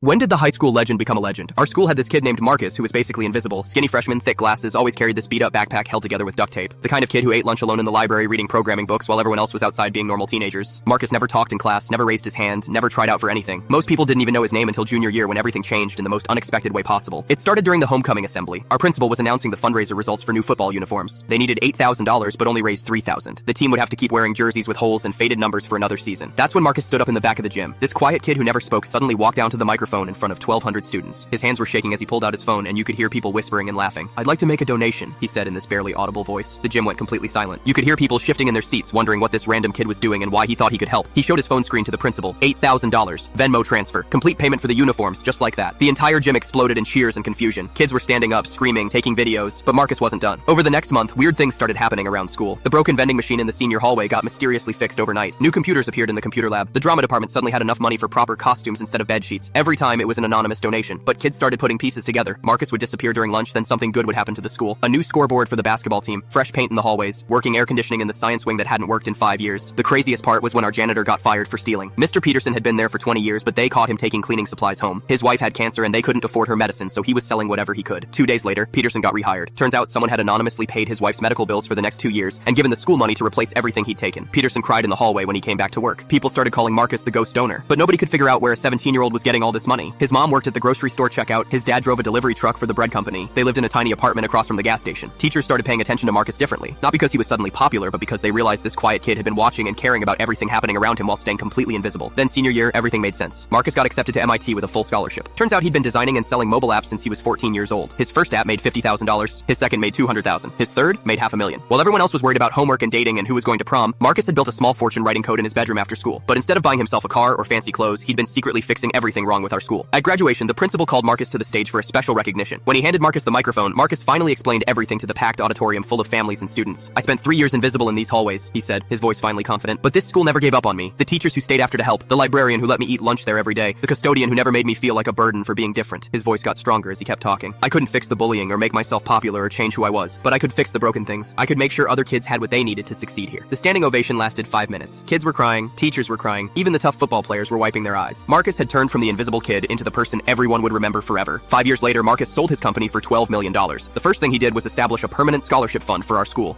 When did the high school legend become a legend? Our school had this kid named Marcus who was basically invisible. Skinny freshman, thick glasses, always carried this beat-up backpack held together with duct tape. The kind of kid who ate lunch alone in the library reading programming books while everyone else was outside being normal teenagers. Marcus never talked in class, never raised his hand, never tried out for anything. Most people didn't even know his name until junior year when everything changed in the most unexpected way possible. It started during the homecoming assembly. Our principal was announcing the fundraiser results for new football uniforms. They needed $8,000 but only raised $3,000. The team would have to keep wearing jerseys with holes and faded numbers for another season. That's when Marcus stood up in the back of the gym. This quiet kid who never spoke suddenly walked down to the microphone in front of 1,200 students. His hands were shaking as he pulled out his phone, and you could hear people whispering and laughing. "I'd like to make a donation," he said in this barely audible voice. The gym went completely silent. You could hear people shifting in their seats, wondering what this random kid was doing and why he thought he could help. He showed his phone screen to the principal. $8,000. Venmo transfer. Complete payment for the uniforms, just like that. The entire gym exploded in cheers and confusion. Kids were standing up, screaming, taking videos, but Marcus wasn't done. Over the next month, weird things started happening around school. The broken vending machine in the senior hallway got mysteriously fixed overnight. New computers appeared in the computer lab. The drama department suddenly had enough money for proper costumes instead of bed sheets. Every time it was an anonymous donation, but kids started putting pieces together. Marcus would disappear during lunch, then something good would happen to the school. A new scoreboard for the basketball team, fresh paint in the hallways, working air conditioning in the science wing that hadn't worked in 5 years. The craziest part was when our janitor got fired for stealing. Mr. Peterson had been there for 20 years, but they caught him taking cleaning supplies home. His wife had cancer and they couldn't afford her medicine, so he was selling whatever he could. 2 days later, Peterson got rehired. Turns out someone had anonymously paid his wife's medical bills for the next 2 years and given the school money to replace everything he'd taken. Peterson cried in the hallway when he came back to work. People started calling Marcus the ghost donor, but nobody could figure out where a 17-year-old was getting all this money. His mom worked at the grocery store checkout. His dad drove a delivery truck for the bread company. They lived in a tiny apartment across from the gas station. Teachers started paying attention to Marcus differently, not because he was suddenly popular, but because they realized this quiet kid had been watching and caring about everything happening around him while staying completely invisible. Then senior year, everything made sense. Marcus got accepted to MIT with a full scholarship. Turns out he'd been designing and selling mobile apps since he was 14 years old. His first app made $50,000. His second made $200,000. His third made $500,000. While everyone else was worried about homework and dating and who was going to prom, Marcus had built a small fortune writing code in his bedroom after school. But instead of buying himself a car or fancy clothes, he'd been secretly fixing everything wrong with our school. At graduation, the principal called Marcus to the stage for a special recognition. When he handed Marcus the microphone, Marcus finally explained everything to the packed auditorium full of families and students. "I spent 3 years invisible in these hallways," he said, his voice finally confident. "But this school never gave up on me. The teachers who stayed after to help, the librarian who let me eat lunch there every day, the custodian who never made me feel like a burden for being different." His voice got stronger as he kept talking. "I couldn't fix the bullying or make myself popular or change who I was, but I could fix the broken things. I could make sure other kids had what they needed to succeed here." The standing ovation lasted 5 minutes. Kids were crying, teachers were crying, even the tough football players were wiping their eyes. Marcus had turned from the invisible kid into the person everyone would remember forever. 5 years later, Marcus sold his company for $12 million. The first thing he did was establish a permanent scholarship fund for our school.